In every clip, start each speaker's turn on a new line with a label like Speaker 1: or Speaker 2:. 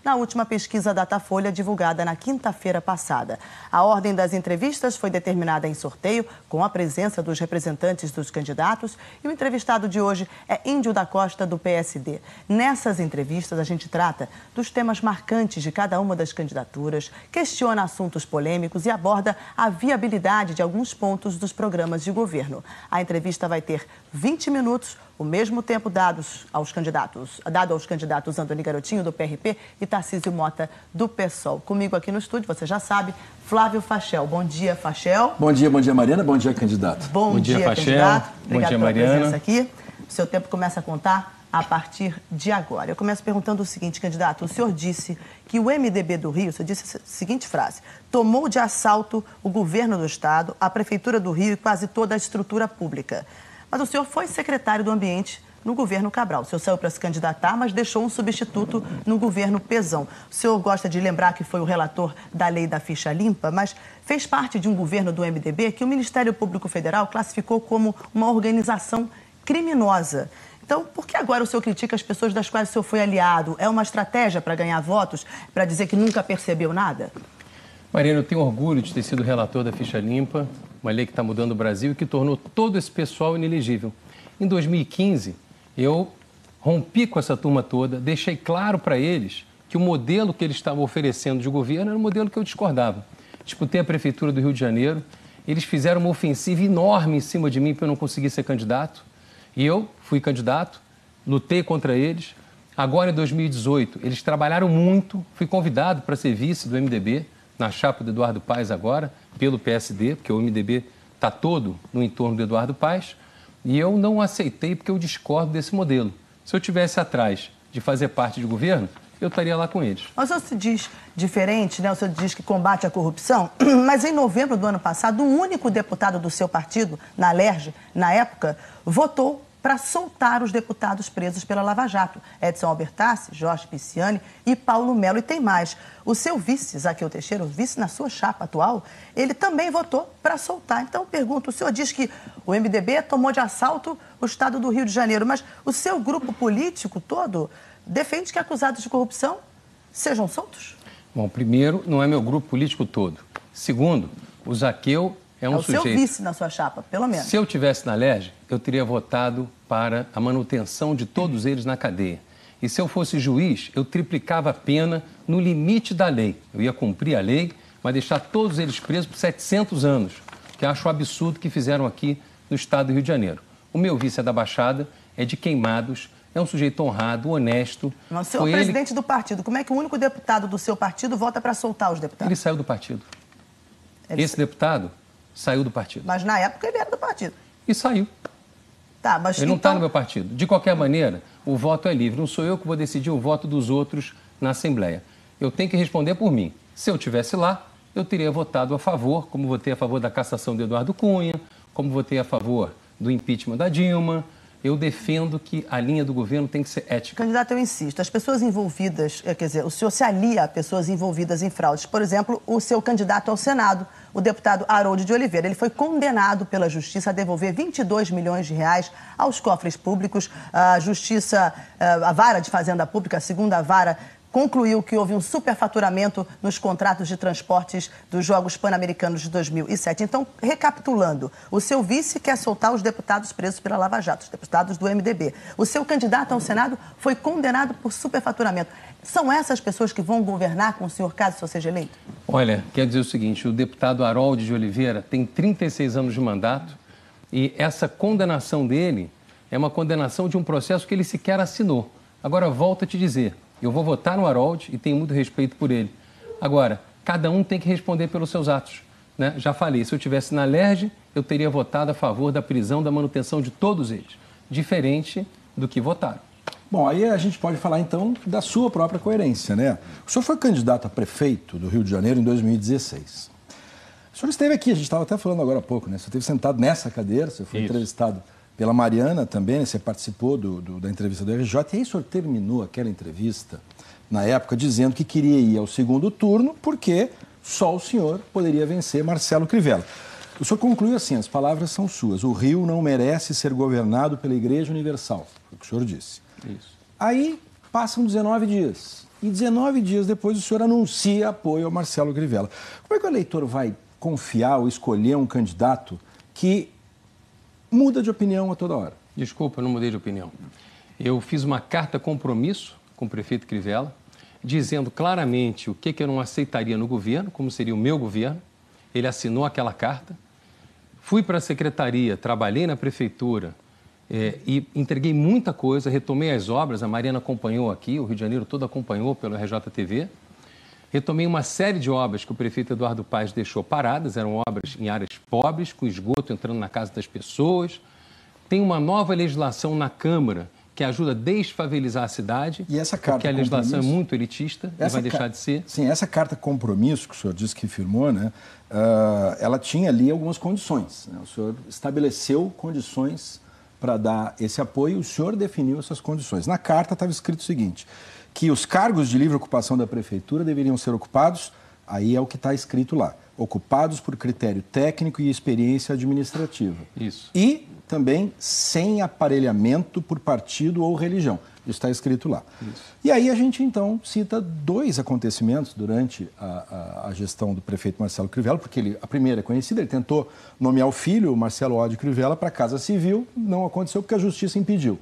Speaker 1: na última pesquisa Datafolha divulgada na quinta-feira passada. A ordem das entrevistas foi determinada em sorteio, com a presença dos representantes dos candidatos, e o entrevistado de hoje é Índio da Costa, do PSD. Nessas entrevistas, a gente trata dos temas marcantes de cada uma das candidaturas, questiona assuntos polêmicos e aborda a viabilidade de alguns pontos dos programas de governo. A entrevista vai ter 20 minutos, o mesmo tempo dado aos candidatos Antônio Garotinho, do PRP, e Tarcísio Mota, do PSOL. Comigo aqui no estúdio, você já sabe, Flávio Fachel. Bom dia, Fachel.
Speaker 2: Bom dia, Mariana. Bom dia, candidato.
Speaker 1: Bom dia,
Speaker 3: Fachel.
Speaker 1: candidato.
Speaker 3: Bom
Speaker 1: Obrigado
Speaker 3: dia,
Speaker 1: pela
Speaker 3: Mariana.
Speaker 1: presença aqui. O seu tempo começa a contar a partir de agora. Eu começo perguntando o seguinte, candidato. O senhor disse que o MDB do Rio, você disse a seguinte frase: tomou de assalto o governo do Estado, a Prefeitura do Rio e quase toda a estrutura pública. Mas o senhor foi secretário do Ambiente no governo Cabral. O senhor saiu para se candidatar, mas deixou um substituto no governo Pezão. O senhor gosta de lembrar que foi o relator da lei da ficha limpa, mas fez parte de um governo do MDB que o Ministério Público Federal classificou como uma organização criminosa. Então, por que agora o senhor critica as pessoas das quais o senhor foi aliado? É uma estratégia para ganhar votos, para dizer que nunca percebeu nada?
Speaker 3: Mariana, eu tenho orgulho de ter sido relator da ficha limpa, uma lei que está mudando o Brasil e que tornou todo esse pessoal inelegível. Em 2015, eu rompi com essa turma toda, deixei claro para eles que o modelo que eles estavam oferecendo de governo era um modelo que eu discordava. Disputei a Prefeitura do Rio de Janeiro, eles fizeram uma ofensiva enorme em cima de mim para eu não conseguir ser candidato. E eu fui candidato, lutei contra eles. Agora, em 2018, eles trabalharam muito, fui convidado para ser vice do MDB, na chapa do Eduardo Paes agora, pelo PSD, porque o MDB está todo no entorno do Eduardo Paes, e eu não aceitei porque eu discordo desse modelo. Se eu estivesse atrás de fazer parte de governo, eu estaria lá com eles.
Speaker 1: Mas o senhor se diz diferente, né? O senhor diz que combate a corrupção, mas em novembro do ano passado, o único deputado do seu partido, na Alerj, na época, votou para soltar os deputados presos pela Lava Jato. Edson Albertassi, Jorge Pisciani e Paulo Melo. E tem mais. O seu vice, Zaqueu Teixeira, o vice na sua chapa atual, ele também votou para soltar. Então, eu pergunto, o senhor diz que o MDB tomou de assalto o estado do Rio de Janeiro, mas o seu grupo político todo defende que acusados de corrupção sejam soltos?
Speaker 3: Bom, primeiro, não é meu grupo político todo. Segundo, o Zaqueu é um sujeito...
Speaker 1: o seu vice na sua chapa, pelo menos.
Speaker 3: Se eu tivesse na Alerj, eu teria votado para a manutenção de todos eles na cadeia. E se eu fosse juiz, eu triplicava a pena no limite da lei. Eu ia cumprir a lei, mas deixar todos eles presos por 700 anos, que acho um absurdo que fizeram aqui no estado do Rio de Janeiro. O meu vice é da Baixada, é de Queimados, é um sujeito honrado, honesto.
Speaker 1: Mas o senhor é presidente do partido. Como é que o único deputado do seu partido vota para soltar os deputados?
Speaker 3: Ele saiu do partido. Esse deputado saiu do partido.
Speaker 1: Mas na época ele era do partido.
Speaker 3: E saiu.
Speaker 1: Tá, mas
Speaker 3: ele não está no meu partido. De qualquer maneira, o voto é livre. Não sou eu que vou decidir o voto dos outros na Assembleia. Eu tenho que responder por mim. Se eu estivesse lá, eu teria votado a favor, como votei a favor da cassação de Eduardo Cunha, como votei a favor do impeachment da Dilma. Eu defendo que a linha do governo tem que ser ética.
Speaker 1: Candidato, eu insisto, as pessoas envolvidas, quer dizer, o senhor se alia a pessoas envolvidas em fraudes. Por exemplo, o seu candidato ao Senado, o deputado Harold de Oliveira, ele foi condenado pela Justiça a devolver 22 milhões de reais aos cofres públicos. A Justiça, a Vara de Fazenda Pública, a segunda vara, concluiu que houve um superfaturamento nos contratos de transportes dos Jogos Pan-Americanos de 2007. Então, recapitulando, o seu vice quer soltar os deputados presos pela Lava Jato, os deputados do MDB. O seu candidato ao Senado foi condenado por superfaturamento. São essas pessoas que vão governar com o senhor, caso o senhor seja eleito?
Speaker 3: Olha, quer dizer o seguinte, o deputado Harold de Oliveira tem 36 anos de mandato e essa condenação dele é uma condenação de um processo que ele sequer assinou. Agora, volto a te dizer, eu vou votar no Harold e tenho muito respeito por ele. Agora, cada um tem que responder pelos seus atos, né? Já falei, se eu estivesse na Alerj, eu teria votado a favor da prisão, da manutenção de todos eles, diferente do que votaram.
Speaker 2: Bom, aí a gente pode falar, então, da sua própria coerência, né? O senhor foi candidato a prefeito do Rio de Janeiro em 2016. O senhor esteve aqui, a gente estava até falando agora há pouco, né? Você esteve sentado nessa cadeira, você foi entrevistado pela Mariana também, né? Você participou da entrevista do RJ, e aí o senhor terminou aquela entrevista, na época, dizendo que queria ir ao segundo turno porque só o senhor poderia vencer Marcelo Crivella. O senhor concluiu assim, as palavras são suas: o Rio não merece ser governado pela Igreja Universal, foi o que o senhor disse.
Speaker 3: Isso.
Speaker 2: Aí passam 19 dias, E 19 dias depois o senhor anuncia apoio ao Marcelo Crivella. Como é que o eleitor vai confiar ou escolher um candidato que muda de opinião a toda hora?
Speaker 3: Desculpa, eu não mudei de opinião. Eu fiz uma carta compromisso com o prefeito Crivella, dizendo claramente o que eu não aceitaria no governo, como seria o meu governo. Ele assinou aquela carta. Fui para a secretaria, trabalhei na prefeitura e entreguei muita coisa, retomei as obras, a Mariana acompanhou aqui, o Rio de Janeiro todo acompanhou pelo RJTV. Retomei uma série de obras que o prefeito Eduardo Paes deixou paradas, eram obras em áreas pobres, com esgoto entrando na casa das pessoas. Tem uma nova legislação na Câmara que ajuda a desfavelizar a cidade,
Speaker 2: e essa carta
Speaker 3: porque a legislação é muito elitista e vai deixar de ser.
Speaker 2: Sim, essa carta compromisso que o senhor disse que firmou, né, ela tinha ali algumas condições. Né? O senhor estabeleceu condições para dar esse apoio e o senhor definiu essas condições. Na carta estava escrito o seguinte, que os cargos de livre ocupação da prefeitura deveriam ser ocupados, aí é o que está escrito lá, ocupados por critério técnico e experiência administrativa.
Speaker 3: Isso.
Speaker 2: E também sem aparelhamento por partido ou religião. Isso está escrito lá. Isso. E aí a gente, então, cita dois acontecimentos durante a gestão do prefeito Marcelo Crivella, porque a primeira é conhecida, ele tentou nomear o filho, o Marcelo Oddi Crivella, para a Casa Civil, não aconteceu porque a Justiça impediu.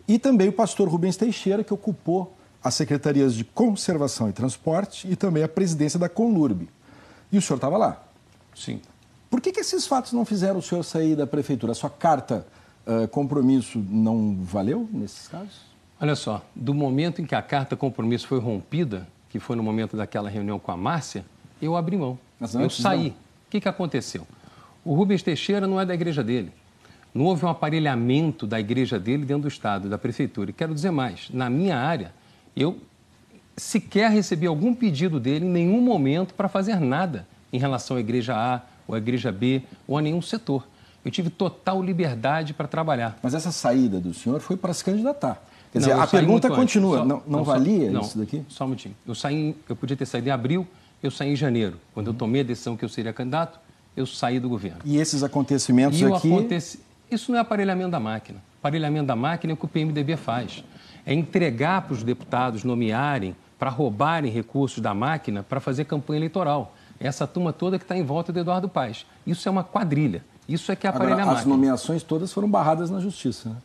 Speaker 2: E também o pastor Rubens Teixeira, que ocupou as secretarias de Conservação e Transporte e também a presidência da Conlurb. E o senhor estava lá.
Speaker 3: Sim.
Speaker 2: Por que esses fatos não fizeram o senhor sair da prefeitura? A sua carta compromisso não valeu nesses casos?
Speaker 3: Olha só, do momento em que a carta compromisso foi rompida, que foi no momento daquela reunião com a Márcia, eu abri mão. Eu saí. O que aconteceu? O Rubens Teixeira não é da igreja dele. Não houve um aparelhamento da igreja dele dentro do Estado, da prefeitura. E quero dizer mais, na minha área, eu sequer recebi algum pedido dele em nenhum momento para fazer nada em relação à igreja A, ou à igreja B, ou a nenhum setor. Eu tive total liberdade para trabalhar.
Speaker 2: Mas essa saída do senhor foi para se candidatar. Quer dizer, a pergunta continua. Não valia isso daqui?
Speaker 3: Só um minutinho. Eu podia ter saído em abril, eu saí em janeiro. Quando eu tomei a decisão que eu seria candidato, eu saí do governo.
Speaker 2: E esses acontecimentos aqui...
Speaker 3: Isso não é aparelhamento da máquina. Aparelhamento da máquina é o que o PMDB faz. É entregar para os deputados nomearem, para roubarem recursos da máquina para fazer campanha eleitoral. Essa turma toda que está em volta do Eduardo Paes. Isso é uma quadrilha. Isso é que é aparelhar a máquina.
Speaker 2: As nomeações todas foram barradas na Justiça, né?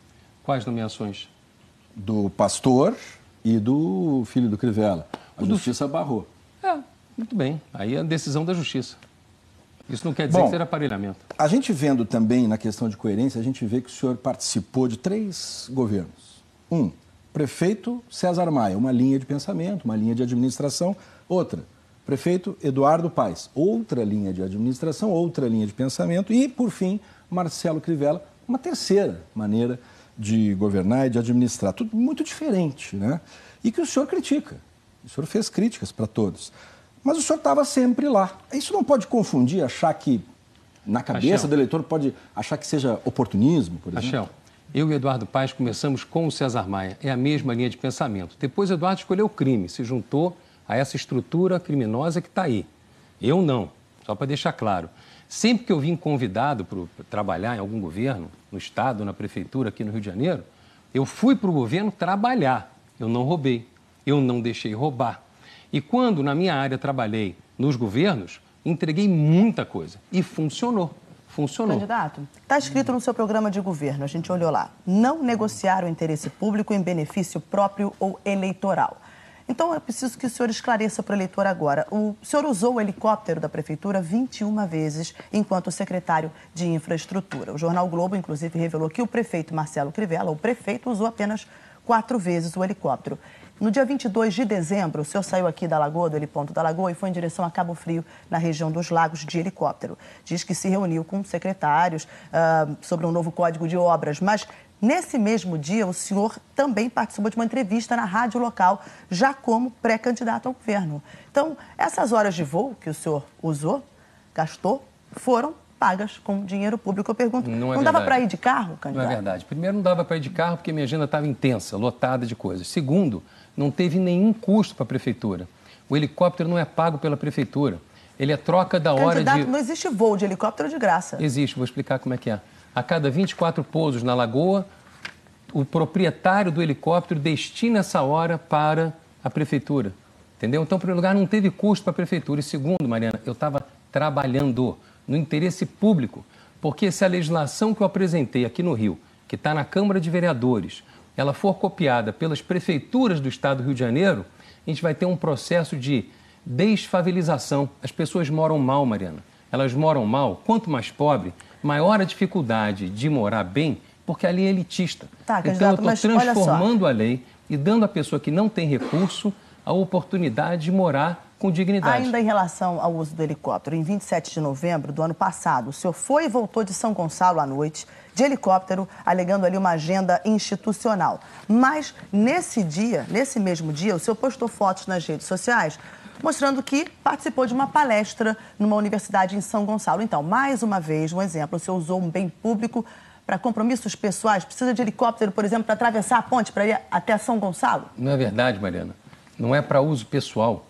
Speaker 3: Quais nomeações?
Speaker 2: Do pastor e do filho do Crivella. A Justiça barrou.
Speaker 3: Muito bem. Aí é a decisão da Justiça. Isso não quer dizer que seja aparelhamento.
Speaker 2: A gente vendo também na questão de coerência, a gente vê que o senhor participou de 3 governos. Prefeito César Maia, uma linha de pensamento, uma linha de administração. Outra, prefeito Eduardo Paes, outra linha de administração, outra linha de pensamento. E, por fim, Marcelo Crivella, uma terceira maneira de governar e de administrar. Tudo muito diferente, né? E que o senhor critica. O senhor fez críticas para todos. Mas o senhor estava sempre lá. Isso não pode confundir, achar que, na cabeça do eleitor, pode achar que seja oportunismo, por exemplo?
Speaker 3: Rachel, eu e Eduardo Paes começamos com o César Maia. É a mesma linha de pensamento. Depois, Eduardo escolheu o crime, se juntou a essa estrutura criminosa que está aí. Eu não, só para deixar claro. Sempre que eu vim convidado para trabalhar em algum governo, no Estado, na Prefeitura, aqui no Rio de Janeiro, eu fui para o governo trabalhar. Eu não roubei, eu não deixei roubar. E quando, na minha área, trabalhei nos governos, entreguei muita coisa. E funcionou. Funcionou.
Speaker 1: Candidato, está escrito no seu programa de governo, a gente olhou lá, não negociar o interesse público em benefício próprio ou eleitoral. Então, eu preciso que o senhor esclareça para o eleitor agora. O senhor usou o helicóptero da Prefeitura 21 vezes enquanto secretário de Infraestrutura. O jornal Globo, inclusive, revelou que o prefeito Marcelo Crivella, o prefeito, usou apenas 4 vezes o helicóptero. No dia 22 de dezembro, o senhor saiu aqui da Lagoa, do heliponto da Lagoa, e foi em direção a Cabo Frio, na região dos Lagos, de helicóptero. Diz que se reuniu com secretários sobre um novo código de obras, mas nesse mesmo dia o senhor também participou de uma entrevista na rádio local, já como pré-candidato ao governo. Então, essas horas de voo que o senhor usou, gastou, foram pagas com dinheiro público. Eu pergunto, não dava para ir de carro, candidato?
Speaker 3: Não é verdade. Primeiro, não dava para ir de carro porque minha agenda estava intensa, lotada de coisas. Segundo, não teve nenhum custo para a Prefeitura. O helicóptero não é pago pela Prefeitura. Ele é troca da hora de...
Speaker 1: Candidato, não existe voo de helicóptero de graça.
Speaker 3: Existe, vou explicar como é que é. A cada 24 pousos na Lagoa, o proprietário do helicóptero destina essa hora para a prefeitura, entendeu? Então, em primeiro lugar, não teve custo para a prefeitura. E segundo, Mariana, eu estava trabalhando no interesse público, porque se a legislação que eu apresentei aqui no Rio, que está na Câmara de Vereadores, ela for copiada pelas prefeituras do estado do Rio de Janeiro, a gente vai ter um processo de desfavelização. As pessoas moram mal, Mariana. Elas moram mal. Quanto mais pobre, maior a dificuldade de morar bem, porque a lei é elitista.
Speaker 1: Tá,
Speaker 3: então,
Speaker 1: candidato,
Speaker 3: eu estou transformando a lei e dando à pessoa que não tem recurso a oportunidade de morar com dignidade.
Speaker 1: Ainda em relação ao uso do helicóptero, em 27 de novembro do ano passado, o senhor foi e voltou de São Gonçalo à noite de helicóptero, alegando ali uma agenda institucional. Mas nesse mesmo dia, o senhor postou fotos nas redes sociais mostrando que participou de uma palestra numa universidade em São Gonçalo. Então, mais uma vez, um exemplo, o senhor usou um bem público para compromissos pessoais? Precisa de helicóptero, por exemplo, para atravessar a ponte para ir até São Gonçalo?
Speaker 3: Não é verdade, Mariana. Não é para uso pessoal.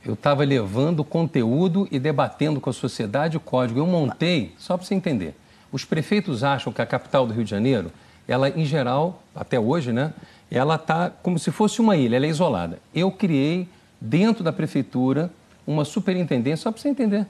Speaker 3: Eu estava levando conteúdo e debatendo com a sociedade o código. Eu montei, só para você entender, os prefeitos acham que a capital do Rio de Janeiro, ela, em geral, até hoje, né, ela está como se fosse uma ilha, ela é isolada. Eu criei, dentro da prefeitura, uma superintendência, só para você entender,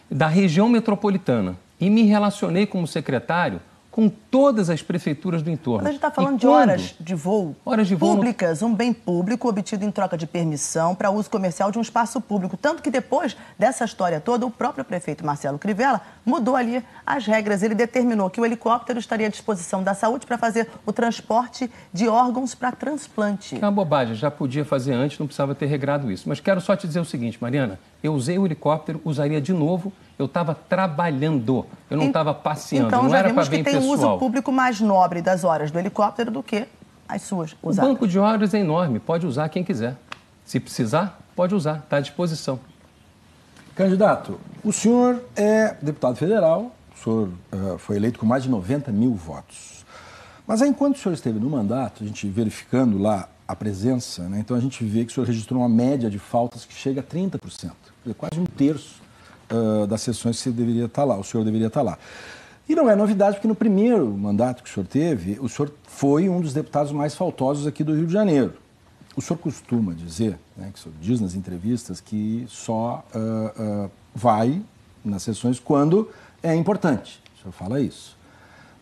Speaker 3: da região metropolitana. E me relacionei como secretário com todas as prefeituras do entorno.
Speaker 1: Mas a gente está falando de horas de voo públicas, um bem público obtido em troca de permissão para uso comercial de um espaço público. Tanto que depois dessa história toda, o próprio prefeito Marcelo Crivella mudou ali as regras. Ele determinou que o helicóptero estaria à disposição da saúde para fazer o transporte de órgãos para transplante.
Speaker 3: É uma bobagem, já podia fazer antes, não precisava ter regrado isso. Mas quero só te dizer o seguinte, Mariana, eu usei o helicóptero, usaria de novo. Eu estava trabalhando, eu não estava passeando,
Speaker 1: então,
Speaker 3: não era para
Speaker 1: Então, já
Speaker 3: bem pessoal.
Speaker 1: vimos que tem um uso público mais nobre das horas do helicóptero do que as suas usadas.
Speaker 3: O banco de horas é enorme, pode usar quem quiser. Se precisar, pode usar, está à disposição.
Speaker 2: Candidato, o senhor é deputado federal, o senhor foi eleito com mais de 90 mil votos. Mas aí, enquanto o senhor esteve no mandato, a gente verificando lá a presença, né, então a gente vê que o senhor registrou uma média de faltas que chega a 30%, quase um terço das sessões que você deveria estar lá, o senhor deveria estar lá. E não é novidade, porque no primeiro mandato que o senhor teve, o senhor foi um dos deputados mais faltosos aqui do Rio de Janeiro. O senhor costuma dizer, né, que o senhor diz nas entrevistas, que só vai nas sessões quando é importante. O senhor fala isso.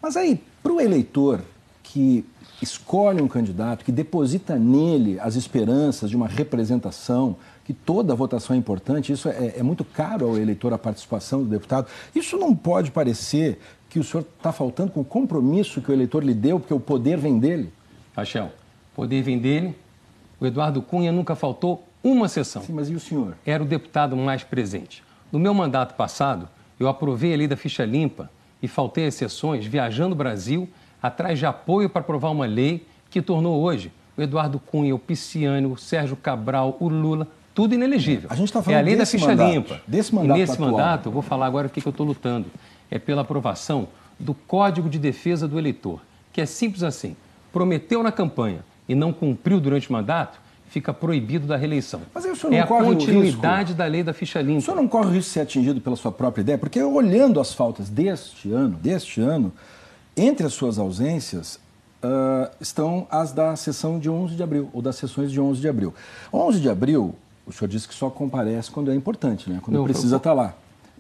Speaker 2: Mas aí, para o eleitor que escolhe um candidato, que deposita nele as esperanças de uma representação, que toda votação é importante, isso é muito caro ao eleitor a participação do deputado. Isso não pode parecer que o senhor está faltando com o compromisso que o eleitor lhe deu, porque o poder vem dele?
Speaker 3: Rachel, o poder vem dele. O Eduardo Cunha nunca faltou uma sessão.
Speaker 2: Sim, mas e o senhor?
Speaker 3: Era o deputado mais presente. No meu mandato passado, eu aprovei a lei da ficha limpa e faltei às sessões, viajando o Brasil, atrás de apoio para aprovar uma lei que tornou hoje o Eduardo Cunha, o Pisciani, o Sérgio Cabral, o Lula, tudo inelegível.
Speaker 2: A gente está falando
Speaker 3: a lei da ficha limpa.
Speaker 2: Desse mandato
Speaker 3: e nesse
Speaker 2: atual.
Speaker 3: mandato, eu vou falar agora o que eu estou lutando. É pela aprovação do Código de Defesa do Eleitor, que é simples assim. Prometeu na campanha e não cumpriu durante o mandato, fica proibido da reeleição.
Speaker 2: Mas aí o senhor não corre
Speaker 3: a continuidade da lei da ficha limpa.
Speaker 2: O senhor não corre o risco de ser atingido pela sua própria ideia? Porque olhando as faltas deste ano, entre as suas ausências, estão as da sessão de 11 de abril, ou das sessões de 11 de abril. 11 de abril, o senhor disse que só comparece quando é importante, né? Quando precisa estar lá.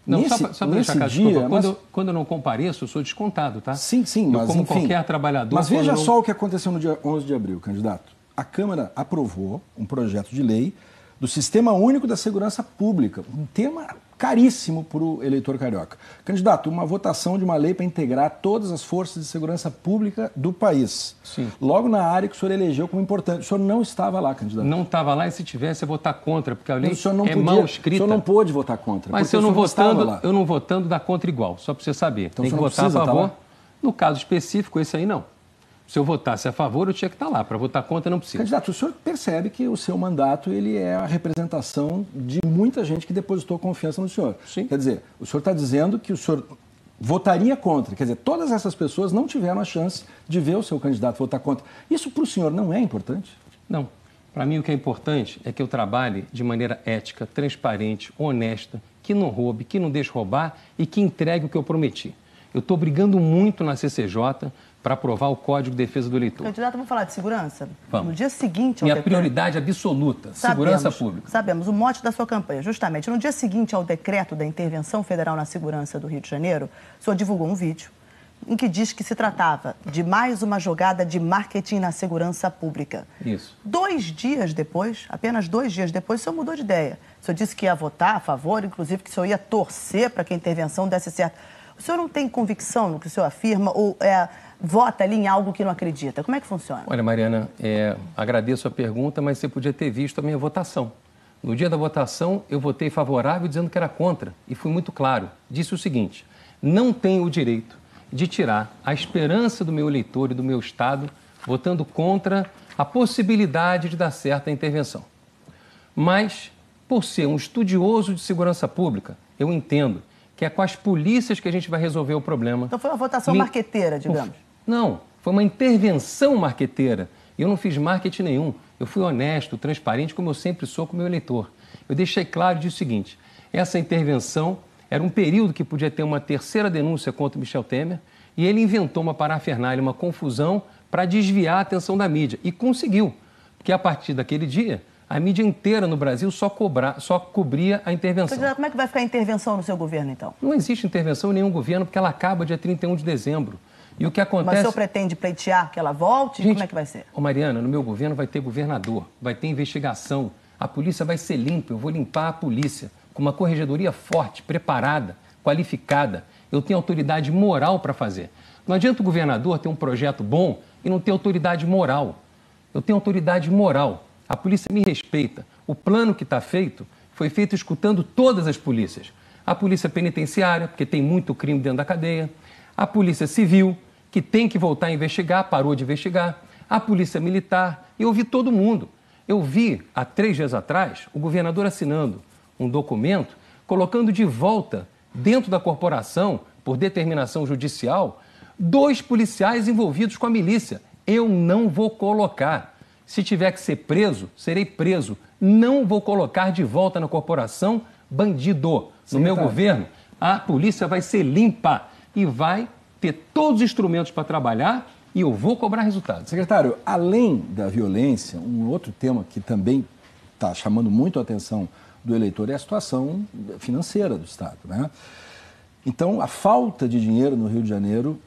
Speaker 3: Não, só para deixar claro, desculpa, quando eu não compareço, eu sou descontado, tá?
Speaker 2: Sim, mas
Speaker 3: como
Speaker 2: enfim,
Speaker 3: qualquer trabalhador...
Speaker 2: Mas veja só o que aconteceu no dia 11 de abril, candidato. A Câmara aprovou um projeto de lei do Sistema Único da Segurança Pública, um tema caríssimo para o eleitor carioca. Candidato, uma votação de uma lei para integrar todas as forças de segurança pública do país.
Speaker 3: Sim.
Speaker 2: Logo na área que o senhor elegeu como importante. O senhor não estava lá, candidato.
Speaker 3: Não estava lá, e se tivesse, ia votar contra, porque a lei
Speaker 2: mal
Speaker 3: escrita.
Speaker 2: O senhor não pôde votar contra.
Speaker 3: Mas eu não votando, dá contra igual, só para você saber.
Speaker 2: Então,
Speaker 3: tem que votar a favor. No caso específico, esse aí não. Se eu votasse a favor, eu tinha que estar lá. Para votar contra, não precisa.
Speaker 2: Candidato, o senhor percebe que o seu mandato ele é a representação de muita gente que depositou confiança no senhor.
Speaker 3: Sim.
Speaker 2: Quer dizer, o senhor está dizendo que o senhor votaria contra. Quer dizer, todas essas pessoas não tiveram a chance de ver o seu candidato votar contra. Isso para o senhor não é importante?
Speaker 3: Não. Para mim, o que é importante é que eu trabalhe de maneira ética, transparente, honesta, que não roube, que não deixe roubar e que entregue o que eu prometi. Eu estou brigando muito na CCJ para aprovar o Código de Defesa do Eleitor.
Speaker 1: Candidato, vamos falar de segurança?
Speaker 3: Vamos.
Speaker 1: No dia seguinte ao
Speaker 3: Minha
Speaker 1: decreto...
Speaker 3: prioridade absoluta, segurança pública.
Speaker 1: Sabemos, o mote da sua campanha, justamente. No dia seguinte ao decreto da intervenção federal na segurança do Rio de Janeiro, o senhor divulgou um vídeo em que diz que se tratava de mais uma jogada de marketing na segurança pública.
Speaker 3: Isso.
Speaker 1: 2 dias depois, apenas 2 dias depois, o senhor mudou de ideia. O senhor disse que ia votar a favor, inclusive que o senhor ia torcer para que a intervenção desse certo. O senhor não tem convicção no que o senhor afirma ou vota ali em algo que não acredita? Como é que funciona?
Speaker 3: Olha, Mariana, agradeço a pergunta, mas você podia ter visto a minha votação. No dia da votação, eu votei favorável dizendo que era contra e fui muito claro. Disse o seguinte: não tenho o direito de tirar a esperança do meu eleitor e do meu Estado votando contra a possibilidade de dar certa intervenção. Mas, por ser um estudioso de segurança pública, eu entendo que é com as polícias que a gente vai resolver o problema.
Speaker 1: Então foi uma votação marqueteira, digamos?
Speaker 3: Não, foi uma intervenção marqueteira. Eu não fiz marketing nenhum. Eu fui honesto, transparente, como eu sempre sou com o meu eleitor. Eu deixei claro o seguinte: essa intervenção era um período que podia ter uma terceira denúncia contra o Michel Temer e ele inventou uma parafernália, uma confusão para desviar a atenção da mídia. E conseguiu, porque a partir daquele dia, a mídia inteira no Brasil só cobria a intervenção.
Speaker 1: Como é que vai ficar a intervenção no seu governo, então?
Speaker 3: Não existe intervenção em nenhum governo, porque ela acaba dia 31 de dezembro. E o que acontece...
Speaker 1: Mas o senhor pretende pleitear que ela volte?
Speaker 3: Gente,
Speaker 1: como é que vai ser?
Speaker 3: Mariana, no meu governo vai ter governador, vai ter investigação, a polícia vai ser limpa, eu vou limpar a polícia com uma corregedoria forte, preparada, qualificada. Eu tenho autoridade moral para fazer. Não adianta o governador ter um projeto bom e não ter autoridade moral. Eu tenho autoridade moral. A polícia me respeita. O plano que está feito foi feito escutando todas as polícias. A polícia penitenciária, porque tem muito crime dentro da cadeia. A polícia civil, que tem que voltar a investigar, parou de investigar. A polícia militar. Eu ouvi todo mundo. Eu vi, há 3 dias atrás, o governador assinando um documento colocando de volta, dentro da corporação, por determinação judicial, 2 policiais envolvidos com a milícia. Eu não vou colocar. Se tiver que ser preso, serei preso. Não vou colocar de volta na corporação bandido. No meu governo, a polícia vai ser limpa e vai ter todos os instrumentos para trabalhar e eu vou cobrar resultados.
Speaker 2: Secretário, além da violência, um outro tema que também está chamando muito a atenção do eleitor é a situação financeira do Estado, né? Então, a falta de dinheiro no Rio de Janeiro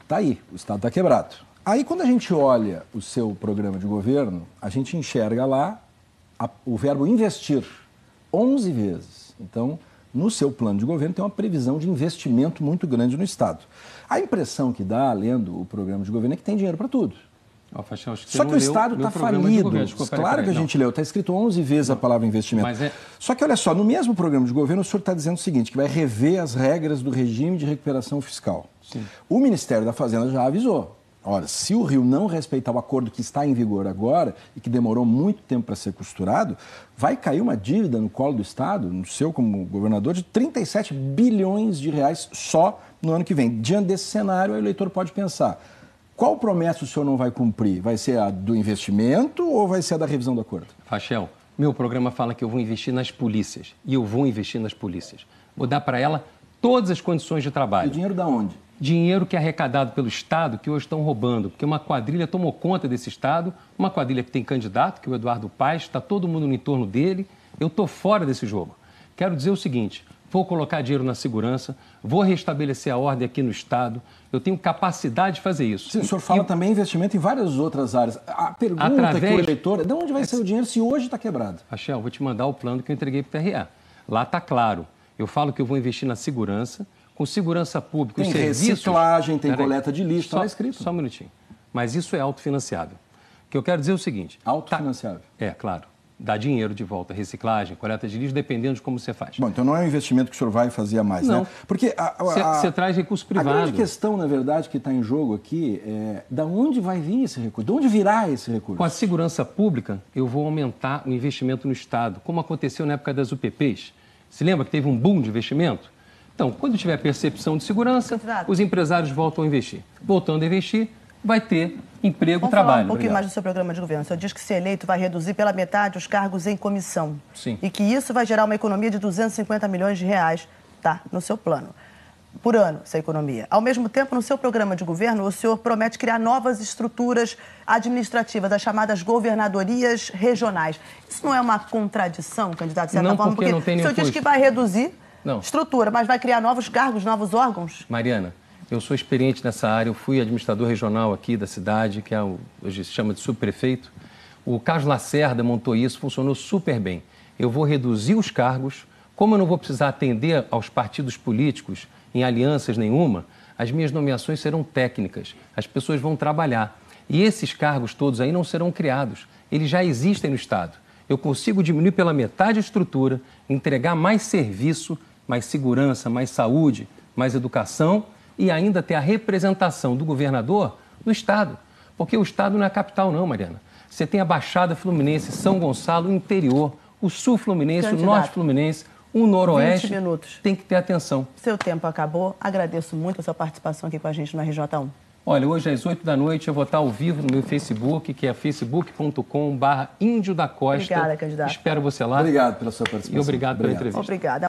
Speaker 2: está aí, o Estado está quebrado. Aí, quando a gente olha o seu programa de governo, a gente enxerga lá o verbo investir 11 vezes. Então, no seu plano de governo tem uma previsão de investimento muito grande no Estado. A impressão que dá, lendo o programa de governo, é que tem dinheiro para tudo. Só que o Estado está falido. Claro que a gente leu, está escrito 11 vezes a palavra investimento. Só que, olha só, no mesmo programa de governo, o senhor está dizendo o seguinte, que vai rever as regras do regime de recuperação fiscal.
Speaker 3: Sim.
Speaker 2: O Ministério da Fazenda já avisou. Olha, se o Rio não respeitar o acordo que está em vigor agora e que demorou muito tempo para ser costurado, vai cair uma dívida no colo do Estado, no seu como governador, de 37 bilhões de reais só no ano que vem. Diante desse cenário, o eleitor pode pensar, qual promessa o senhor não vai cumprir? Vai ser a do investimento ou vai ser a da revisão do acordo?
Speaker 3: Fachel, meu programa fala que eu vou investir nas polícias e eu vou investir nas polícias. Vou dar para ela todas as condições de trabalho.
Speaker 2: E o dinheiro da onde?
Speaker 3: Dinheiro que é arrecadado pelo Estado, que hoje estão roubando, porque uma quadrilha tomou conta desse Estado, uma quadrilha que tem candidato, que é o Eduardo Paes, está todo mundo no entorno dele. Eu estou fora desse jogo. Quero dizer o seguinte, vou colocar dinheiro na segurança, vou restabelecer a ordem aqui no Estado, eu tenho capacidade de fazer isso.
Speaker 2: Sim, o senhor fala também investimento em várias outras áreas. A pergunta que o eleitor é, de onde vai ser o dinheiro se hoje está quebrado?
Speaker 3: Rachel, vou te mandar o plano que eu entreguei para o TRE. Lá está claro. Eu falo que eu vou investir na segurança, com segurança pública,
Speaker 2: tem
Speaker 3: os serviços...
Speaker 2: reciclagem, tem coleta de lixo, está escrito.
Speaker 3: Só um minutinho. Mas isso é autofinanciável. O que eu quero dizer é o seguinte...
Speaker 2: Autofinanciável?
Speaker 3: Claro. Dá dinheiro de volta, reciclagem, coleta de lixo, dependendo de como você faz.
Speaker 2: Bom, então não é um investimento que o senhor vai fazer a mais,
Speaker 3: não.
Speaker 2: Né? Porque
Speaker 3: você traz recurso privado.
Speaker 2: A grande questão, na verdade, que está em jogo aqui é da onde vai vir esse recurso? De onde virá esse recurso?
Speaker 3: Com a segurança pública, eu vou aumentar o investimento no Estado, como aconteceu na época das UPPs. Se lembra que teve um boom de investimento? Então, quando tiver percepção de segurança, os empresários voltam a investir. Voltando a investir, vai ter emprego e trabalho.
Speaker 1: Vamos falar um pouquinho mais do seu programa de governo. O senhor diz que, se eleito, vai reduzir pela metade os cargos em comissão.
Speaker 3: Sim.
Speaker 1: E que isso vai gerar uma economia de 250 milhões de reais, tá, no seu plano. por ano essa economia. Ao mesmo tempo, no seu programa de governo, o senhor promete criar novas estruturas administrativas, as chamadas governadorias regionais. Isso não é uma contradição, candidato? De certa forma?
Speaker 3: Porque não tem nenhum
Speaker 1: o senhor diz que vai reduzir
Speaker 3: Não.
Speaker 1: estrutura, mas vai criar novos cargos, novos órgãos?
Speaker 3: Mariana, eu sou experiente nessa área, eu fui administrador regional aqui da cidade, que hoje se chama de subprefeito. O Carlos Lacerda montou isso, funcionou super bem. Eu vou reduzir os cargos, como eu não vou precisar atender aos partidos políticos em alianças nenhuma, as minhas nomeações serão técnicas, as pessoas vão trabalhar. E esses cargos todos aí não serão criados, eles já existem no Estado. Eu consigo diminuir pela metade a estrutura, entregar mais serviço, mais segurança, mais saúde, mais educação e ainda ter a representação do governador no Estado. Porque o Estado não é a capital não, Mariana. Você tem a Baixada Fluminense, São Gonçalo, o interior, o Sul Fluminense,
Speaker 1: Candidato,
Speaker 3: o Norte Fluminense, o Noroeste.
Speaker 1: 20 minutos.
Speaker 3: Tem que ter atenção.
Speaker 1: Seu tempo acabou. Agradeço muito a sua participação aqui com a gente no RJ1.
Speaker 3: Olha, hoje às 8 da noite eu vou estar ao vivo no meu Facebook, que é facebook.com/Índio da Costa.
Speaker 1: Obrigada, candidato.
Speaker 3: Espero você lá.
Speaker 2: Obrigado pela sua participação.
Speaker 3: E obrigado pela entrevista.
Speaker 1: Obrigada.